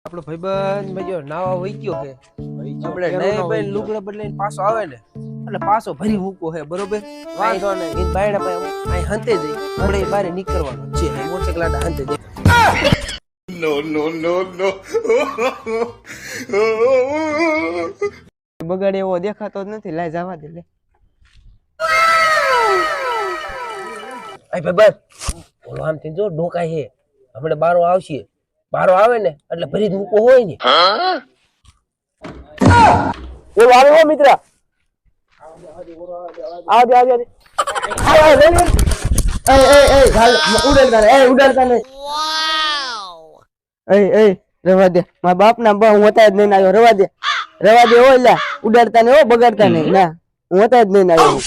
આપણો ભાઈબંધ મેજો નાવા વઈ ગયો છે આપણે નય ભાઈ લુગડા બદલાઈને પાછો આવે ને એટલે પાછો ભરી મૂકો છે બરોબર વાંધો નહીં ઈ બાયડા ભાઈ અહીં હંતે જઈ આપણે બહાર નીકળવાનું છે મોટરસાઇકલ આડા હંતે જઈ નો બગાડે એવો દેખાતો જ નથી લાય જવા દે લે આય ભાઈબંધ બોલો આમ થી જો ડોકાય છે આપણે બારો આવશે બારો આવે ને એટલે ભરી જ મૂકો હોય ને એ વારો હો મિત્ર આવજે આવજે રવા દે મારા બાપ ના બા હું હતા જ નહીં આવ્યો રવા દે હો લા ઉડાડતા ને હો બગાડતા નહીં ના હું હતા જ નહીં આવ્યો